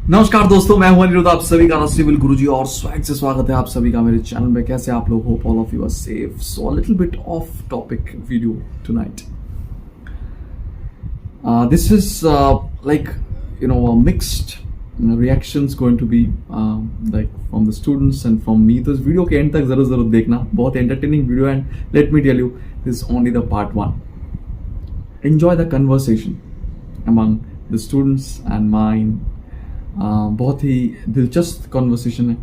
नमस्कार दोस्तों, मैं हूं अनिरुद्ध, आप सभी का सिविल गुरुजी और स्वैग से स्वागत है आप सभी का मेरे चैनल में। कैसे आप लोग? Hope all of you are safe. So a little bit off topic video tonight. This is like mixed reactions going to be like from the students and from me. तो इस वीडियो के and तक जरूर देखना, बहुत entertaining video. And let me tell you, this is only the part 1. Enjoy the conversation among the students and mine. बहुत ही दिलचस्प conversation है,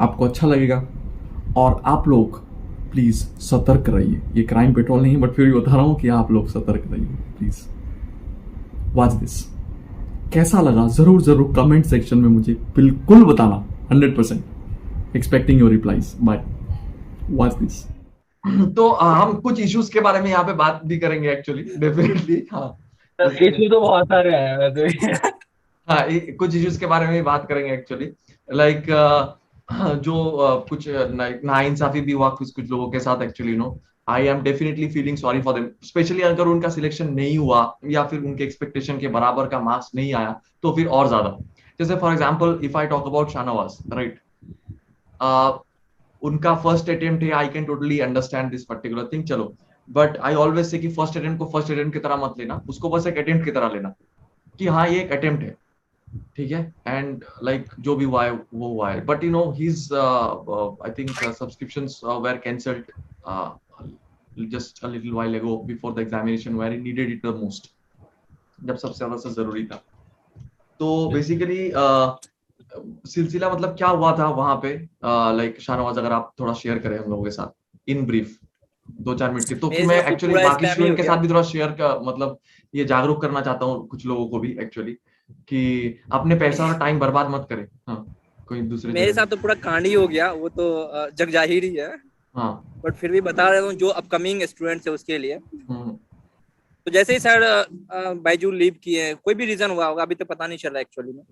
आपको अच्छा लगेगा. और आप लोग प्लीज सतर्क रहिए. ये क्राइम पेट्रोल नहीं, बट फिर भी बता रहा हूं कि आप लोग सतर्क रहिए प्लीज. Watch this. कैसा लगा जरूर कमेंट सेक्शन में मुझे बिल्कुल बताना. 100% expecting your replies. Bye. Watch this. तो हम कुछ इश्यूज के बारे में यहाँ पे बात भी करेंगे एक्चुअली, डेफिनेटली. हाँ, इश्यू तो बहुत सारे हैं वैसे. हाँ, कुछ इश्यूज के बारे में भी बात करेंगे एक्चुअली. लाइक जो कुछ नाइंसाफी भी हुआ कुछ लोगों के साथ actually. I am definitely feeling sorry for them, specially अगर उनका सिलेक्शन नहीं हुआ या फिर उनके एक्सपेक्टेशन के बराबर का मार्क्स नहीं आया तो फिर और ज्यादा. जैसे for example if I talk about Shahnawaz, right. उनका फर्स्ट अटेम्प्ट है. I can totally understand this particular thing. चलो, बट आई ऑलवेज से कि फर्स्ट अटेम्प्ट को फर्स्ट अटेम्प्ट की तरह मत लेना, उसको बस एक अटेम्प्ट की तरह लेना कि हाँ ये एक अटेम्प्ट है, ठीक है. एंड लाइक जो भी हुआ है वो हुआ है. But his I think subscriptions were cancelled just a little while ago before the examination where he needed it the most, जब सबसे ज्यादा से जरूरी था. तो बेसिकली सिलसिला मतलब क्या हुआ था वहां पे. लाइक शाहनवाज, अगर आप थोड़ा शेयर करें हम लोगों के साथ इन ब्रीफ 2-4 मिनट की, तो फिर मैं एक्चुअली बाकी स्टूडेंट के साथ भी थोड़ा शेयर का मतलब ये जागरूक करना चाहता हूँ कुछ लोगों को भी एक्चुअली, कि अपने पैसा और टाइम बर्बाद मत करें. हाँ, कोई दूसरे मेरे साथ तो पूरा कांड ही हो गया, वो तो जग जाहिर ही है. हाँ, बट फिर भी बता रहा हूँ जो अपकमिंग स्टूडेंट्स है उसके लिए. तो जैसे ही सर बायजू लीव किए, कोई भी रीजन हुआ होगा, अभी तो पता नहीं चल रहा एक्चुअली में.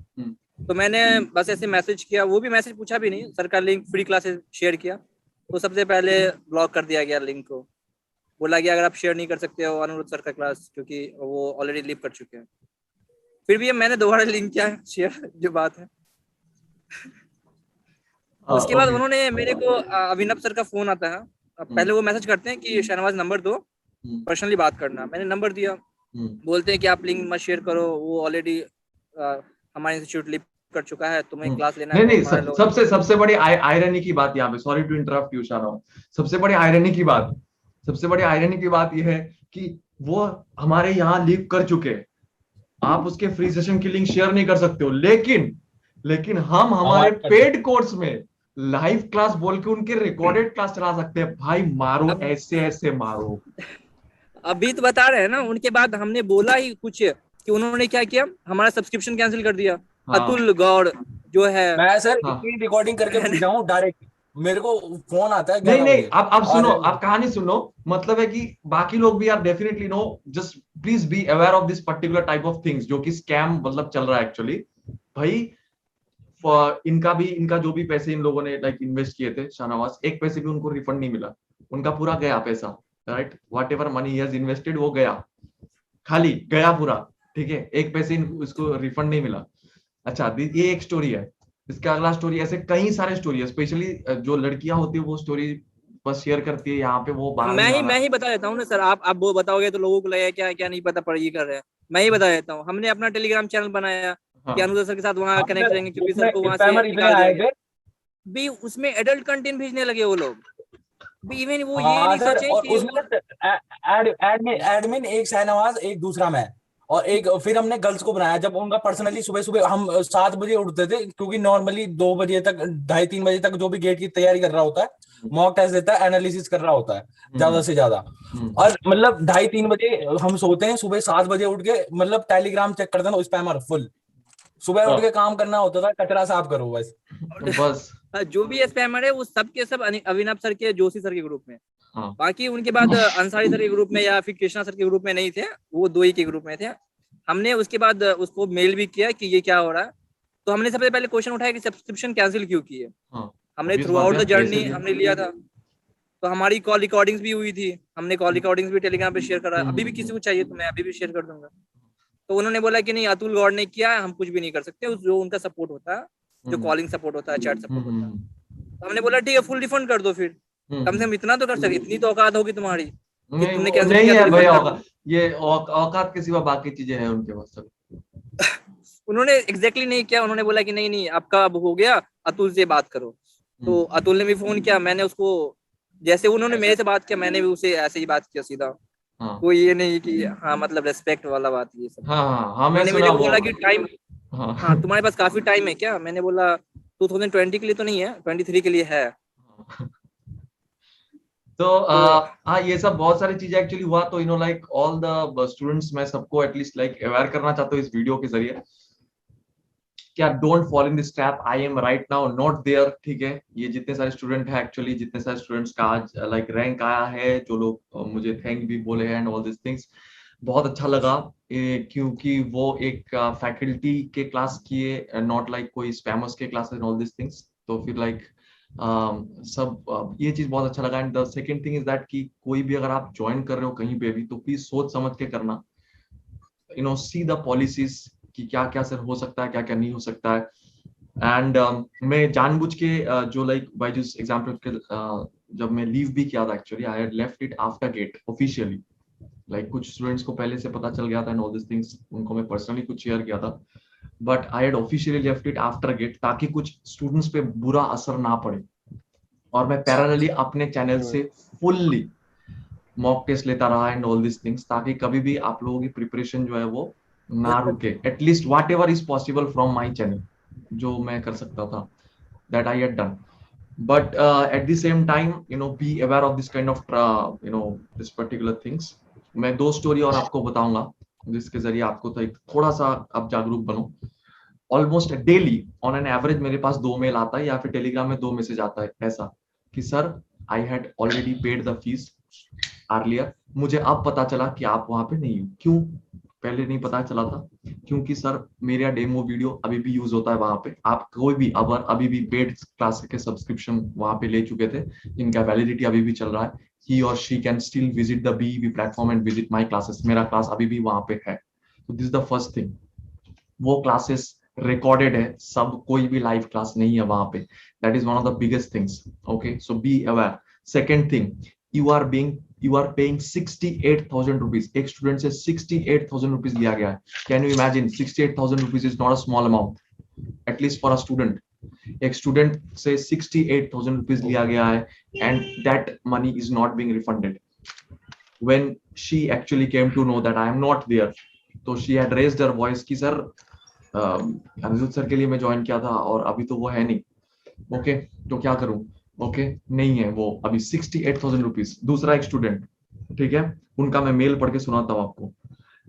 तो मैंने बस ऐसे मैसेज किया, वो भी मैसेज पूछा भी नहीं, सर का लिंक फ्री क्लासेस शेयर किया. तो सबसे पहले ब्लॉक कर दिया गया लिंक को. बोला गया अगर आप शेयर नहीं कर सकते हो अनिरुद्ध सर का क्लास, क्योंकि वो ऑलरेडी लीव कर चुके हैं. फिर भी मैंने दोबारा लिंक किया शेयर, जो बात है. उसके बाद उन्होंने मेरे को अभिनव सर का फोन आता है. पहले वो मैसेज करते हैं कि शाहनवाज नंबर दो, पर्सनली बात करना. मैंने नंबर दिया. बोलते हैं कि आप लिंक मत शेयर करो, वो ऑलरेडी हमारे इंस्टीट्यूट लीव कर चुका है, तुम्हें क्लास लेना है. नहीं, सबसे बड़ी आयरनी की बात यहाँ पे, sorry to interrupt you Shahnawaz, सबसे बड़ी आयरनी की बात यह है कि वो हमारे यहाँ लीव कर चुके हैं. आप उसके फ्री सेशन की लिंक शेयर नहीं कर सकते हो, लेकिन हम हमारे पेड कोर्स में लाइव क्लास बोल के उनके रिकॉर्डेड क्लास चला सकते हैं. भाई मारो, ऐसे मारो. अभी तो बता रहे हैं ना. उनके बाद हमने बोला ही कुछ कि उन्होंने क्या किया, हमारा सब्सक्रिप्शन कैंसिल कर दिया. हाँ. अतुल गौड़ जो है, मैं सर रिकॉर्डिंग करके भेजा हूँ डायरेक्ट. मेरे को फोन आता है. नहीं, आप सुनो, आप कहानी सुनो. मतलब है कि बाकी लोग भी आप definitely no, just please be aware of this particular type of things जो कि स्कैम मतलब चल रहा है एक्चुअली. भाई इनका जो भी पैसे इन लोगों ने लाइक इन्वेस्ट किए थे, शाहनवाज, एक पैसे भी उनको रिफंड नहीं मिला. उनका पूरा गया पैसा, right. What ever money he has invested वो गया, खाली गया पूरा, ठीक है. एक पैसे इसको रिफंड नहीं मिला. अच्छा, ये एक स्टोरी है. इसका अगला स्टोरी, ऐसे कई सारे स्टोरी है. स्पेशली जो लड़कियां होती है वो स्टोरी बस शेयर करती है यहाँ पे. वो मैं ही बता देता हूँ ना सर. आप वो बताओगे तो लोगों को लगेगा क्या नहीं पता पड़ ये कर रहे हैं. मैं ही बता देता हूँ. हमने अपना टेलीग्राम चैनल बनाया कि अनिरुद्ध सर के साथ वहाँ कनेक्ट रहेंगे, क्योंकि सर को वहाँ से निकाल दिया भी. उसमें एडल्ट कंटेंट भेजने लगे वो लोग भी. इवन वो ये नहीं सोचे कि एडमिन एक शाहनवाज, एक दूसरा मैं, और एक फिर हमने गर्ल्स को बनाया. जब उनका पर्सनली सुबह हम 7 बजे उठते थे, क्योंकि नॉर्मली 2 बजे तक 2:30-3 बजे तक जो भी गेट की तैयारी कर रहा होता है, मॉक टेस्ट देता है, एनालिसिस कर रहा होता है ज्यादा से ज्यादा. और मतलब 2:30-3 बजे हम सोते हैं, सुबह 7 बजे उठ के मतलब टेलीग्राम चेक करते हैं, स्पैमर फुल. सुबह उठ के काम करना होता था, कचरा साफ करो बस. जो भी स्पैमर है वो सब के सब अभिनव सर के, जोशी सर के ग्रुप में. बाकी उनके बाद अंसारी सर के ग्रुप में या फिर कृष्णा सर के ग्रुप में नहीं थे, वो 2 ही के ग्रुप में थे. हमने उसके बाद उसको मेल भी किया कि ये क्या हो रहा है. तो हमने सबसे पहले क्वेश्चन उठाया कि सब्सक्रिप्शन कैंसिल क्यों किए. हमने थ्रू आउट द जर्नी हमने लिया था. तो हमारी कॉल रिकॉर्डिंग्स भी हुई थी. हमने कॉल रिकॉर्डिंग्स भी टेलीग्राम पे शेयर करा. अभी भी किसी को चाहिए तो मैं अभी भी शेयर कर दूंगा. तो उन्होंने बोला कि नहीं अतुल गौड़ ने किया, हम कुछ भी नहीं कर सकते, जो उनका सपोर्ट होता है, जो कॉलिंग सपोर्ट होता है, चैट सपोर्ट होता है। तो हमने बोला ठीक है फुल रिफंड कर दो, फिर कम से कम इतना तो कर सकते, इतनी तो औकात होगी तुम्हारी कि तुमने कैंसिल नहीं किया है तो भाई, रिफंड कर दो। ये औकात के सिवा बाकी चीजें हैं उनके पास सब। उन्होंने एग्जैक्टली नहीं किया, उन्होंने बोला कि नहीं नहीं आपका अब हो गया, अतुल से बात करो। तो अतुल ने भी फोन किया, मैंने उसको जैसे उन्होंने मेरे से बात किया मैंने भी उसे ऐसे ही बात किया सीधा। हाँ कोई ये नहीं कि हाँ मतलब रेस्पेक्ट वाला बात ये सब। हाँ हाँ हाँ, मैं उन्होंने सुना मुझे वो। बोला कि टाइम, हाँ हाँ तुम्हारे पास काफी टाइम है क्या? मैंने बोला 2020 के लिए तो नहीं है, 23 के लिए है। तो तो हाँ, ये सब बहुत सारी चीजें एक्चुअली हुआ। तो लाइक ऑल द स्टूडेंट्स, मैं सबको एटलीस्ट लाइक अवेयर करना चाहता हूँ इस वीडियो के जरिए, क्या don't fall in this trap. I am right now not there, ठीक है। ये जितने सारे स्टूडेंट है एक्चुअली, जितने सारे स्टूडेंट्स का आज लाइक रैंक आया है, जो लोग मुझे थैंक भी बोले हैं एंड ऑल दिस थिंग्स, बहुत अच्छा लगा। क्योंकि वो एक फैकल्टी के क्लास किए, नॉट लाइक कोई स्पैमर्स के classes and all this things. तो फिर लाइक सब ये चीज बहुत अच्छा लगा। And the second thing is that कि कोई भी अगर आप ज्वाइन कर रहे हो कहीं पे भी, तो प्लीज सोच समझ के करना। सी द पॉलिसीज कि क्या क्या सर हो सकता है, क्या क्या नहीं हो सकता है। एंड मैं जानबूझ के जो लाइक बायजूस एग्जाम्पल के जब मैं लीव भी किया था, actually I had left it after GATE officially. Like कुछ स्टूडेंट्स को पहले से पता चल गया था एंड ऑल दिस थिंग्स, उनको मैं पर्सनली कुछ शेयर किया था, but I had officially left it after GATE, ताकि कुछ स्टूडेंट्स पे बुरा असर ना पड़े। और मैं पैरेलली अपने चैनल से फुल्ली मॉक टेस्ट लेता रहा एंड ऑल दिस थिंग्स, ताकि कभी भी आप लोगों की प्रिपरेशन जो है वो ना रुके। At least what ever is possible from my channel, जो मैं कर सकता था, that I had done. But at the same time, be aware of this kind of this particular things. मैं दो स्टोरी और आपको बताऊंगा जिसके जरिए आपको तो एक थोड़ा सा आप जागरूक बनो। Almost daily on an average मेरे पास 2 मेल आता है, या फिर टेलीग्राम में 2 मैसेज आता है ऐसा कि sir I had already paid the fees earlier, मुझे अब पता चला कि आप वहां पे नहीं हो। क्यों पहले नहीं पता चला था? क्योंकि सर मेरा डेमो वीडियो अभी भी यूज होता है वहां पे। आप कोई भी अगर अभी भी पेड क्लास के सब्सक्रिप्शन वहां पे ले चुके थे, जिनका वैलिडिटी अभी भी चल रहा है, ही और she can still visit the BEV platform and visit my classes. मेरा क्लास अभी भी वहां पे है। तो दिस द फर्स्ट थिंग, वो क्लासेस रिकॉर्डेड है सब, कोई भी लाइव क्लास नहीं है वहां पे। That is one of the biggest things. Okay, so be aware. Second thing, you are paying 68,000 rupees। एक स्टूडेंट से 68,000 rupees लिया गया है। Can you imagine? 68,000 rupees is not a small amount, at least for a student। एक student से 68,000 rupees लिया गया है and that money is not being refunded। when she actually came to know that I am not there, तो she had raised her voice कि sir Anirudh sir के लिए मैं ज्वाइन किया था और अभी तो वो है नहीं। ओके, तो क्या करूं? ओके, नहीं है वो अभी। 68,000 रुपीज। दूसरा एक स्टूडेंट, ठीक है, उनका मैं मेल पढ़ के सुनाता हूँ आपको।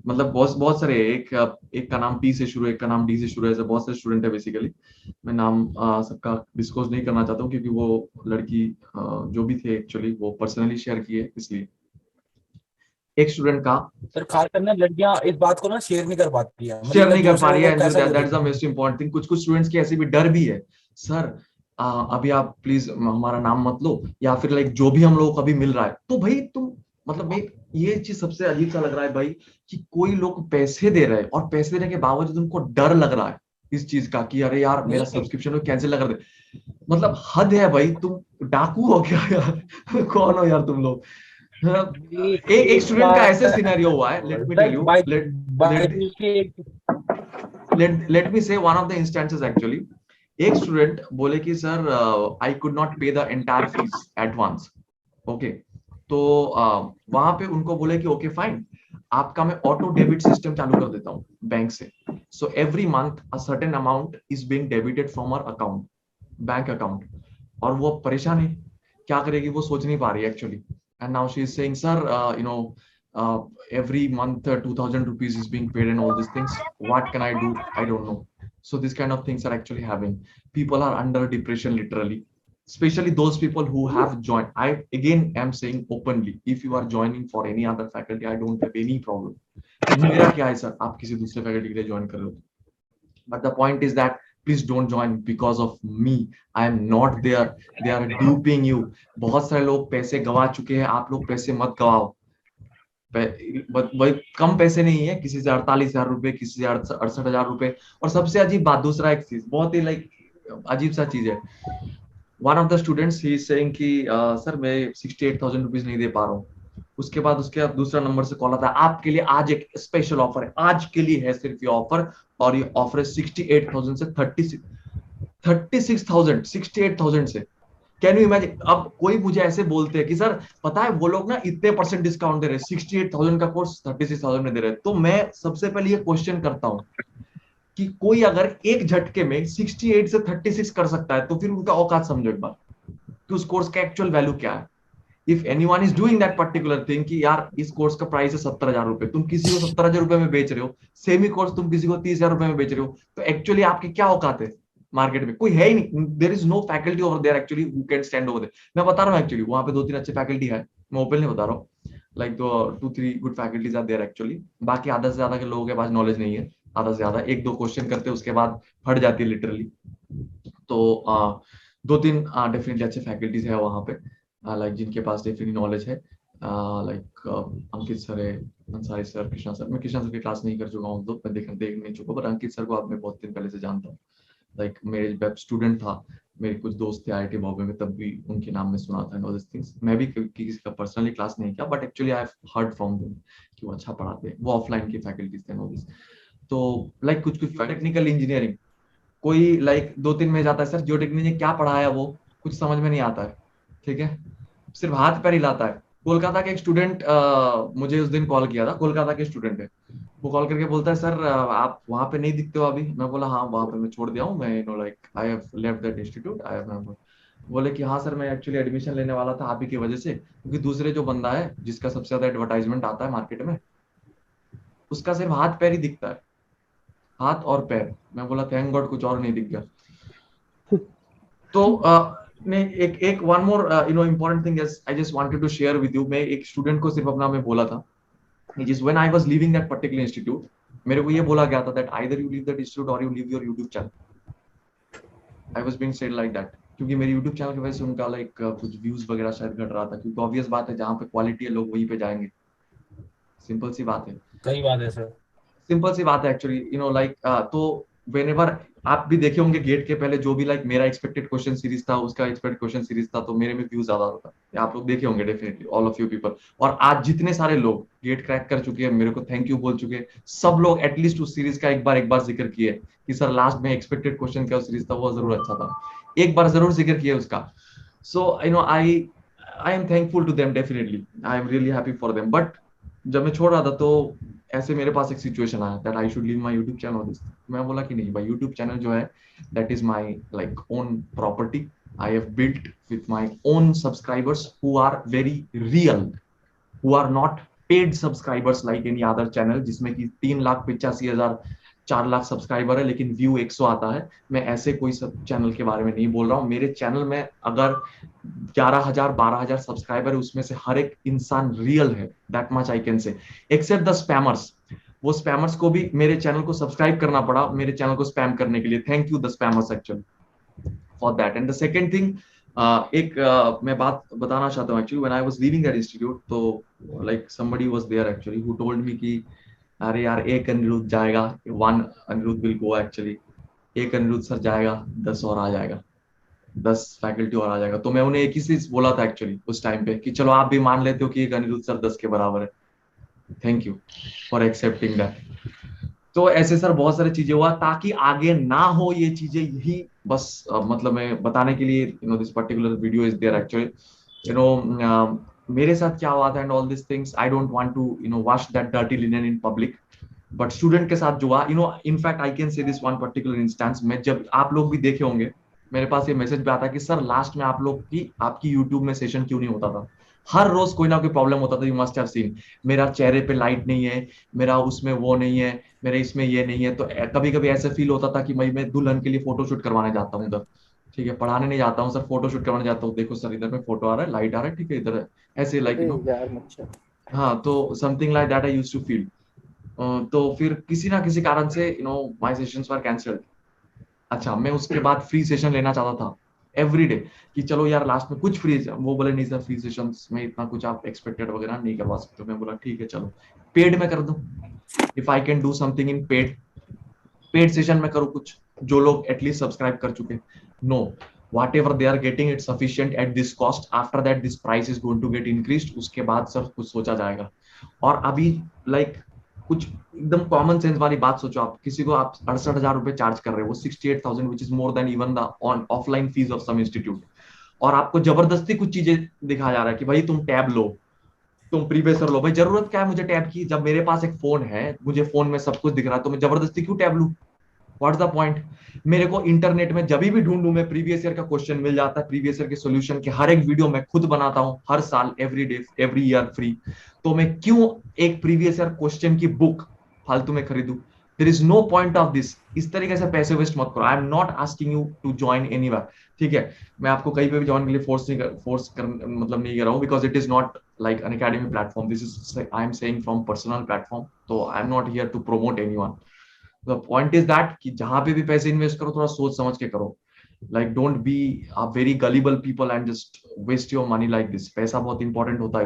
मतलब बहुत सारे, एक का नाम पी से शुरू है, एक का नाम डी से शुरू है, ऐसे बहुत सारे स्टूडेंट है बेसिकली। मैं नाम सबका डिस्क्लोज नहीं करना चाहता हूँ, क्योंकि वो लड़की जो भी थे एक्चुअली वो पर्सनली शेयर किए, इसलिए। एक स्टूडेंट का, सर खास करना लड़कियां इस बात को ना शेयर नहीं कर पाती है, शेयर नहीं कर पा रही है, कैसा that is the most important thing. कुछ स्टूडेंट्स की ऐसी भी डर भी है, सर अभी आप प्लीज हमारा नाम मत लो, या फिर लाइक जो भी हम लोगों को अभी मिल रहा है। तो भाई तुम मतलब ये चीज सबसे अजीब सा लग रहा है भाई, कि कोई लोग पैसे दे रहे हैं और पैसे देने के बावजूद उनको डर लग रहा है इस चीज का कि अरे यार मेरा सब्सक्रिप्शन कैंसिल ना कर दे। मतलब हद है भाई, तुम डाकू हो क्या यार? कौन हो यार तुम लोग? एक स्टूडेंट का ऐसे सिनेरियो हुआ है, let me tell you, let me say one of the instances actually. एक स्टूडेंट बोले कि sir I could not pay the entire fees advance. Okay, तो वहां पे उनको बोले कि ओके फाइन, आपका मैं ऑटो डेबिट सिस्टम चालू कर देता हूँ बैंक से। So every month a certain amount is being debited from our account, bank account. और वो परेशान है, क्या करेगी वो सोच नहीं पा रही actually. And now she is saying, sir, every month 2,000 rupees is being paid and all these things. What can I do? I don't know. So these kind of things are actually having. People are under depression literally, especially those people who have joined. I again am saying openly, if you are joining for any other faculty, I don't have any problem. मेरा क्या है sir, आप किसी दूसरे faculty के लिए join कर रहे हो, but the point is that please don't join because of me। I am not there, they are duping you। बहुत सारे लोग पैसे गवा चुके हैं, आप लोग पैसे मत गवाओ। बहुत कम पैसे नहीं है, किसी से 48,000 रुपए, किसी से 68,000 रुपए। और सबसे अजीब बात, दूसरा एक चीज बहुत ही अजीब सा चीज है। One of the students he is saying कि सर मैं 68,000 रुपीज नहीं दे पा रहा हूँ। उसके बाद उसके दूसरा नंबर से कॉल आता है, आपके लिए आज एक स्पेशल ऑफर है, आज के लिए है सिर्फ ये ऑफर, और ये ऑफर है 68,000 से 36,000, 68,000 से। Can you imagine? अब कोई मुझे ऐसे बोलते हैं कि सर पता है वो लोग ना इतने % डिस्काउंट दे रहे हैं, 68,000 का कोर्स 36,000 में दे रहे हैं। तो मैं सबसे पहले ये क्वेश्चन करता हूँ कि कोई अगर एक झटके में 68 से 36 कर सकता है, तो फिर उनका औकात समझो एक बार कि उस कोर्स का एक्चुअल वैल्यू क्या है। If anyone is doing that particular thing कि यार इस कोर्स का प्राइस है 70,000 रुपए, तुम किसी को 70,000 रुपए में बेच रहे हो, सेम ही कोर्स तुम किसी को 30,000 रुपए में बेच रहे हो, तो एक्चुअली आपकी क्या औकात है मार्केट में? कोई है ही नहीं। There is no faculty over there actually who can stand over there. मैं बता रहा हूँ एक्चुअली वहां पे 2-3 अच्छे फैकल्टी है, मैं ओपनली बता रहा हूँ। Like 2-3 good faculties are there actually. बाकी आधा से ज्यादा के लोगों के पास नॉलेज नहीं है, आधा से ज्यादा 1-2 क्वेश्चन करते हैं उसके बाद फट जाती है लिटरली। तो 2-3 डेफिनेटली अच्छे फैकल्टीज है वहां पे, लाइक जिनके पास डेफिनेटली नॉलेज है। लाइक अंकित सर है, अंसारी सर, कृष्णा सर। मैं कृष्णा सर की क्लास नहीं कर चुका हूँ, तो मैं देख नहीं चुका, पर अंकित सर को आप मैं बहुत दिन पहले से जानता हूँ। लाइक मेरे जब स्टूडेंट था, मेरे कुछ दोस्त थे IIT बॉम्बे में, तब भी उनके नाम में सुना था दिस थिंग्स। मैं भी किसी का पर्सनली क्लास नहीं किया, but actually I have heard from them कि वो अच्छा पढ़ाते हैं, वो ऑफलाइन की फैकल्टीज थे नो दिस। तो लाइक कुछ टेक्निकल इंजीनियरिंग, कोई लाइक 2-3 में जाता है, सर जियो टेक्निक ने क्या पढ़ाया वो कुछ समझ में नहीं आता है, ठीक है, सिर्फ हाथ पैर हिलाता है। कोलकाता के एक स्टूडेंट मुझे उस दिन कॉल किया था, कोलकाता के स्टूडेंट है, वो कॉल करके बोलता है सर आप वहां पे नहीं दिखते हो अभी। मैं बोला हाँ वहां पे मैं छोड़ दिया हूँ, मैं like I have left that institute, I have. बोले कि हाँ सर मैं एक्चुअली एडमिशन लेने वाला था आप ही की वजह से, क्योंकि दूसरे जो बंदा है जिसका सबसे ज्यादा एडवर्टाइजमेंट आता है मार्केट में, उसका सिर्फ हाथ पैर ही दिखता है, हाथ और पैर। मैं बोला थैंक गॉड कुछ और नहीं दिख गया। तो नहीं, एक one more important thing is I just wanted to share with you. मैं एक स्टूडेंट को सिर्फ अपना मैं बोला था, जिस when I was leaving that particular institute, मेरे को ये बोला गया था that either you leave that institute और you leave your YouTube channel. I was being said like that, क्योंकि मेरे यूट्यूब चैनल की वजह से उनका लाइक कुछ व्यूज वगैरह शायद घट रहा था, क्योंकि ऑब्वियस बात है जहाँ पे क्वालिटी है लोग वहीं पे जाएंगे, सिंपल सी बात है। सही बात है सर। सिंपल सी बात है एक्चुअली लाइक तो व्हेनेवर आप भी देखे होंगे गेट के पहले जो भी लाइक मेरा एक्सपेक्टेड क्वेश्चन सीरीज था, उसका एक्सपेक्टेड क्वेश्चन सीरीज था, तो मेरे में व्यूज ज्यादा होता है, आप लोग देखे होंगे definitely all of you people. और आज जितने सारे लोग गेट क्रैक कर चुके हैं, मेरे को थैंक यू बोल चुके हैं, सब लोग एटलीस्ट उस सीरीज का एक बार जिक्र किए कि सर लास्ट में एक्सपेक्टेड क्वेश्चन क्या सीरीज था, वो जरूर अच्छा था, एक बार जरूर जिक्र किया उसका। So I am thankful to them, definitely I am really happy for them. But जब मैं छोड़ रहा था तो ऐसे मेरे पास एक सिचुएशन आया that I should leave my YouTube channel this. मैं बोला कि नहीं भाई, यूट्यूब चैनल जो है that is my like own property, I have built with my own subscribers who are very real, who are not paid subscribers like any other channel जिसमें कि 3,85,000 4 lakh subscriber है लेकिन व्यू 100 आता है। मैं ऐसे कोई सब चैनल के बारे में नहीं बोल रहा हूँ। मेरे चैनल में अगर 11,000 12,000 सब्सक्राइबर है, उसमें से हर एक इंसान रियल है, that much I can say, except the spammers. वो स्पैमर्स को भी मेरे चैनल को सब्सक्राइब करना पड़ा मेरे चैनल को स्पैम करने के लिए। Thank you the spammers actually for that. And the second thing, मैं बात बताना चाहता हूँ actually, when I was leaving that institute, तो like somebody was there actually who told me कि अरे यार एक अनिरुद्ध जाएगा, one Anirudh will go actually, एक अनिरुद्ध सर जाएगा 10 और आ जाएगा, 10 फैकल्टी और आ जाएगा। तो मैं उन्हें एक ही चीज बोला था एक्चुअली उस टाइम पे कि चलो आप भी मान लेते हो कि एक अनिरुद्ध सर 10 के बराबर है, thank you for accepting that. तो ऐसे सर बहुत सारी चीजें हुआ ताकि आगे ना हो ये चीजें, यही बस मतलब मैं बताने के लिए this particular video is there actually. मेरे साथ क्या हुआ था and all this things, I don't want to wash that dirty linen in public, but student के साथ जो हुआ in fact I can say this one particular instance में, जब आप लोग भी देखे होंगे मेरे पास ये मैसेज भी आता कि सर लास्ट में आप लोग की आपकी यूट्यूब में सेशन क्यों नहीं होता था, हर रोज कोई ना कोई प्रॉब्लम होता था। यू मस्ट हैव सीन, मेरा चेहरे पे लाइट नहीं है, मेरा उसमें वो नहीं है, मेरे इसमें ये नहीं है। तो कभी कभी ऐसा फील होता था कि मैं दुल्हन के लिए फोटोशूट करवाने जाता हूँ इधर, ठीक है, पढ़ाने नहीं जाता हूँ सर, फोटोशूट करवाने जाता हूँ, देखो सर इधर में फोटो आ रहा है, लाइट आ रहा है, ठीक है इधर ऐसे लाइक हाँ, तो something like that I used to feel. तो फिर किसी ना किसी कारण से माय सेशंस वर कैंसिल्ड। अच्छा, मैं उसके बाद फ्री सेशन लेना चाहता था एवरी डे कि चलो यार लास्ट में कुछ फ्री, वो बोले नहीं सर फ्री सेशंस में इतना कुछ आप एक्सपेक्टेड वगैरह नहीं करवा सकते। मैं बोला ठीक है चलो पेड में कर दूं, if I can do something in paid session में करूं कुछ, जो लोग एटलीस्ट सब्सक्राइब कर चुके। No, whatever they are getting it sufficient at this cost, after that this price is going to get increased, उसके बाद सब कुछ सोचा जाएगा। और अभी लाइक कुछ एकदम कॉमन सेंस वाली बात सोचो, आप किसी को आप 68,000 रुपए चार्ज कर रहे हो, वो 68,000 which is more than even the on offline fees of some institute, और आपको जबरदस्ती कुछ चीजें दिखाया जा रहा है कि भाई तुम टैब लो, तुम प्रीवियसर लो। भाई जरूरत क्या है मुझे टैब की, जब मेरे पास एक फोन है, मुझे फोन में सब कुछ दिख रहा है, तो मैं जबरदस्ती क्यों टैब लूं? What's the point? मेरे को इंटरनेट में जब भी ढूंढूं मैं प्रीवियस ईयर का क्वेश्चन मिल जाता है, प्रीवियस ईयर के सॉल्यूशन के हर एक वीडियो मैं खुद बनाता हूं हर साल, every day every year free. तो मैं क्यों एक प्रीवियस ईयर क्वेश्चन की बुक फालतू में खरीदूं? There is no point of this. इस तरीके से पैसे वेस्ट मत करो। I am not asking you to join anywhere, ठीक है? मैं आपको कहीं पे भी ज्वाइन के लिए मतलब नहीं कर रहा हूं, because it is not like an academy platform. This is, I am saying, from personal platform, so I am not here to promote anyone. The point is that कि जहां पे भी पैसे इन्वेस्ट करो थोड़ा सोच समझ के करो। like don't be a very gullible people and just waste your money like this. पैसा बहुत इंपॉर्टेंट होता है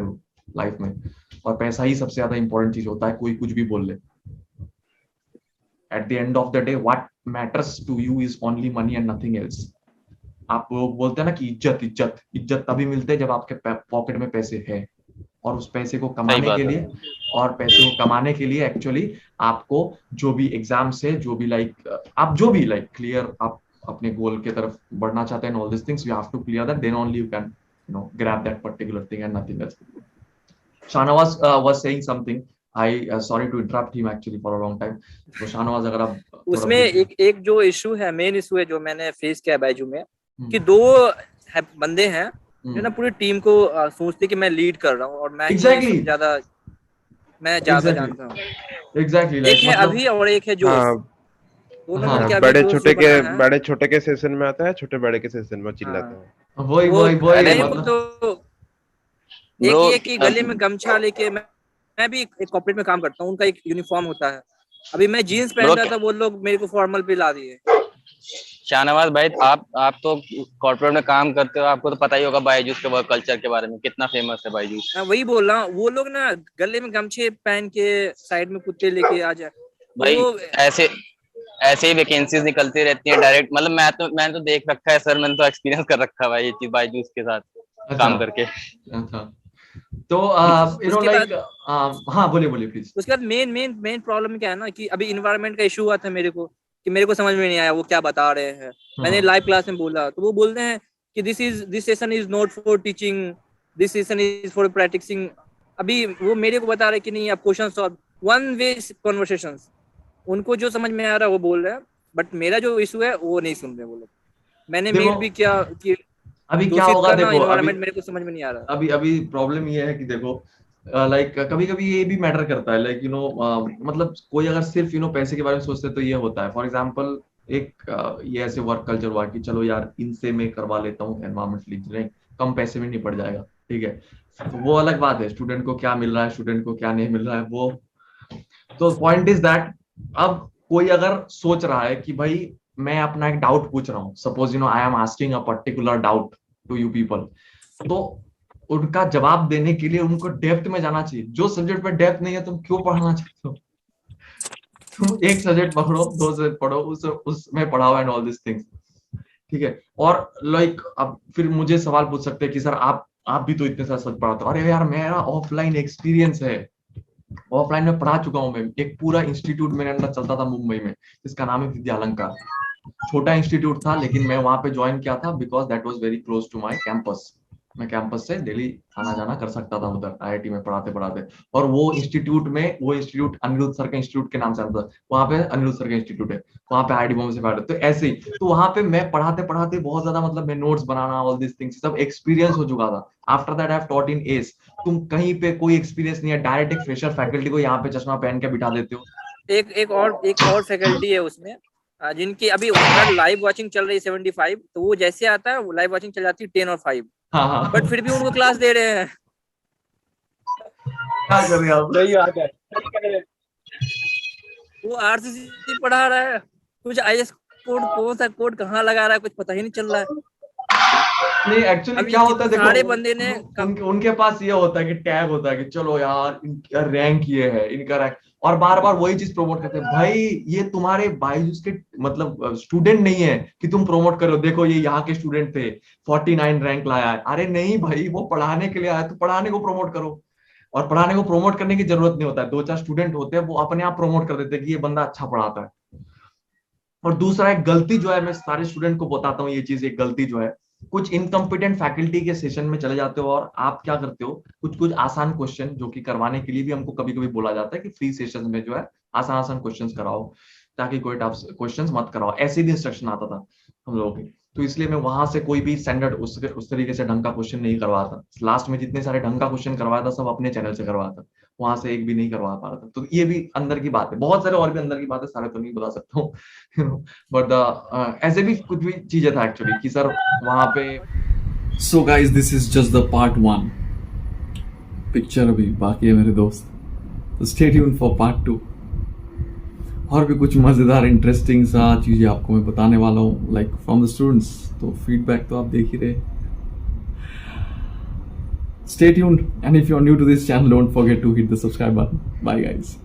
लाइफ में, और पैसा ही सबसे ज्यादा इंपॉर्टेंट चीज होता है, कोई कुछ भी बोल ले। at the end of the day what matters to you is only money and nothing else. आप लोग बोलते हैं ना कि इज्जत इज्जत इज्जत तभी मिलते हैं जब आपके पॉकेट में पैसे है, और उस पैसे को कमाने के लिए, और पैसे को कमाने के लिए एक्चुअली आपको जो भी एग्जाम से, जो भी आप जो भी क्लियर आप अपने गोल के तरफ बढ़ना चाहते हैं, all this things you have to clear that, then only you can grab that particular thing and nothing else. Shahnawaz was saying something, I sorry to interrupt him actually for a long time. तो शाहनवाज अगर आप उसमें एक जो issue है, main issue है जो मैंने फेस किया बायजू में, कि दो बंदे हैं जो ना पूरी टीम को सोचते कि मैं लीड कर रहा हूँ और मैं ज्यादा जानता हूँ। एग्जैक्टली एक है अभी और एक है जोश। दोनों मिलके अभी बड़े छोटे के सेशन में आता है, छोटे बड़े के सेशन में चिल्लाता है। वही तो एक ही गले में गमछा लेके, मैं भी एक कॉर्पोरेट में काम करता हूँ, उनका एक यूनिफॉर्म होता है। अभी मैं जीन्स पहन रहा था, वो लोग मेरे को फॉर्मल पे ला दिए। शाहनवाज भाई, आप तो कॉर्पोरेट में काम करते हो, आपको तो पता ही होगा बायजूस के वर्क कल्चर के बारे में, कितना फेमस है बायजूस। मैं वही बोल रहा हूँ, वो लोग ना गले में गमछे पहन के साइड में कुत्ते लेके आ जाए भाई। ऐसे ही वैकेंसीज निकलती रहती हैं डायरेक्ट। मतलब मैंने तो देख रखा है सर, मैंने तो एक्सपीरियंस कर रखा है भाई ये चीज बायजूस के साथ काम करके। तो हाँ बोलिए प्लीज। उसके बाद मेन प्रॉब्लम क्या है ना, कि अभी इन्वायरमेंट का इशू हुआ था मेरे को, कि मेरे को समझ में नहीं आया वो क्या बता रहे हैं। मैंने लाइव क्लास में बोला तो वो बोलते हैं कि this session is not for teaching, this session is for practicing. अभी वो मेरे को बता रहे कि नहीं, आप question solve, one way conversations, उनको जो समझ में आ रहा है वो बोल रहे हैं, बट मेरा जो इशू है वो नहीं सुन रहे वो लोग। मैंने मीट भी किया कि अभी क्या होगा, देखो एनवायरनमेंट मेरे को समझ में नहीं आ रहा। अभी प्रॉब्लम ये है कि देखो कभी कभी ये भी मैटर करता है, मतलब कोई अगर सिर्फ पैसे के बारे में सोचते तो ये होता है। फॉर एग्जांपल ये ऐसे वर्क कल्चर हुआ कि चलो यार इनसे मैं करवा लेता हूँ एनवायरमेंटल इंजीनियरिंग, कम पैसे में निपट जाएगा, ठीक है। तो वो अलग बात है, स्टूडेंट को क्या मिल रहा है, स्टूडेंट को क्या नहीं मिल रहा है वो। तो पॉइंट इज दैट, अब कोई अगर सोच रहा है कि भाई मैं अपना एक डाउट पूछ रहा हूँ, suppose I am asking a particular doubt to you people, तो उनका जवाब देने के लिए उनको डेप्थ में जाना चाहिए। जो सब्जेक्ट में डेप्थ नहीं है तुम क्यों पढ़ाना चाहते हो? तुम एक सब्जेक्ट पढ़ो, 2 सब्जेक्ट पढ़ो, उसमें पढ़ाओ एंड ऑल दिस थिंग्स, ठीक है। और अब फिर मुझे सवाल पूछ सकते हैं कि सर आप भी तो इतने सारे सब्जेक्ट पढ़ाते हो। अरे यार मेरा ऑफलाइन एक्सपीरियंस है, ऑफलाइन में पढ़ा चुका हूँ मैं। एक पूरा इंस्टीट्यूट मेरे अंदर चलता था मुंबई में, जिसका नाम है विद्यालंकार। छोटा इंस्टीट्यूट था, लेकिन मैं वहां पे ज्वाइन किया था because that was very close to my campus. मैं कैंपस से डेली आना जाना कर सकता था उधर आईआईटी में पढ़ाते। और वो इंस्टीट्यूट अनिरुद्ध सर के इंस्टीट्यूट के नाम से आता था। वहां पे अनिरुद्ध सर का इंस्टीट्यूट है, वहां पे आईआईटी बॉम्बे से पढ़ाते। तो ऐसे ही तो वहां पे मैं पढ़ाते बहुत ज्यादा, मतलब मैं notes banana, all this things सब एक्सपीरियंस हो चुका था। After that I have taught in S. तुम कहीं पे कोई एक्सपीरियंस नहीं है, डायरेक्ट एक फ्रेशर फैकल्टी को यहाँ पे चश्मा पहन के बिठा देते हो। एक और फैकल्टी है उसमें, जिनकी अभी लाइव वॉचिंग चल रही है 75, तो वो जैसे आता है वो लाइव वॉचिंग चल जाती है 10 और 5। हाँ। बट फिर भी उनको क्लास दे रहे हैं। क्या कर रहे हैं आप? सही बात है। वो आरसीसी पढ़ा रहा है, कुछ आईएएस कोड, कौन सा कोड कहाँ लगा रहा है कुछ पता ही नहीं चल रहा है। नहीं एक्चुअली अब क्या होता है सारे देखो, बंदे ने उनके पास ये होता है कि टैग होता है कि चलो यार इनका रैंक ये है, इनका रैंक, और बार बार वही चीज प्रमोट करते हैं। भाई ये तुम्हारे बायजूस के मतलब स्टूडेंट नहीं है कि तुम प्रमोट करो, देखो ये यहाँ के स्टूडेंट थे 49 रैंक लाया है। अरे नहीं भाई, वो पढ़ाने के लिए आया तो पढ़ाने को प्रमोट करो। और पढ़ाने को प्रमोट करने की जरूरत नहीं होता है, 2-4 स्टूडेंट होते हैं वो अपने आप प्रमोट कर देते हैं कि ये बंदा अच्छा पढ़ाता है। और दूसरा एक गलती जो है, मैं सारे स्टूडेंट को बताता हूँ ये चीज, एक गलती जो है, कुछ इनकम्पिटेंट फैकल्टी के सेशन में चले जाते हो और आप क्या करते हो, कुछ कुछ आसान क्वेश्चन जो कि करवाने के लिए भी हमको कभी कभी बोला जाता है कि फ्री सेशन में जो है आसान आसान क्वेश्चन कराओ, ताकि कोई टफ क्वेश्चन मत कराओ, ऐसे भी इंस्ट्रक्शन आता था हम लोगों के। तो इसलिए मैं वहां से कोई भी स्टैंडर्ड उस तरीके से ढंग का क्वेश्चन नहीं करवाता। लास्ट में जितने सारे ढंग का क्वेश्चन करवाया था सब अपने चैनल से करवाया था, वहां से एक भी नहीं करवा पा रहा था। तो ये भी अंदर की बात है, बहुत सारे और भी अंदर की बात है, सारे तो नहीं बता सकता हूँ बट ऐसे भी कुछ भी चीजें था एक्चुअली कि सर वहां पे। So guys, this is just the part 1. Picture अभी बाकी है मेरे दोस्त, तो stay tuned for part 2. और भी कुछ मजेदार इंटरेस्टिंग सा चीजें आपको मैं बताने वाला हूँ, लाइक फ्रॉम द स्टूडेंट्स। तो फीडबैक तो आप देख ही रहे। Stay tuned, and if you are new to this channel, don't forget to hit the subscribe button. Bye guys.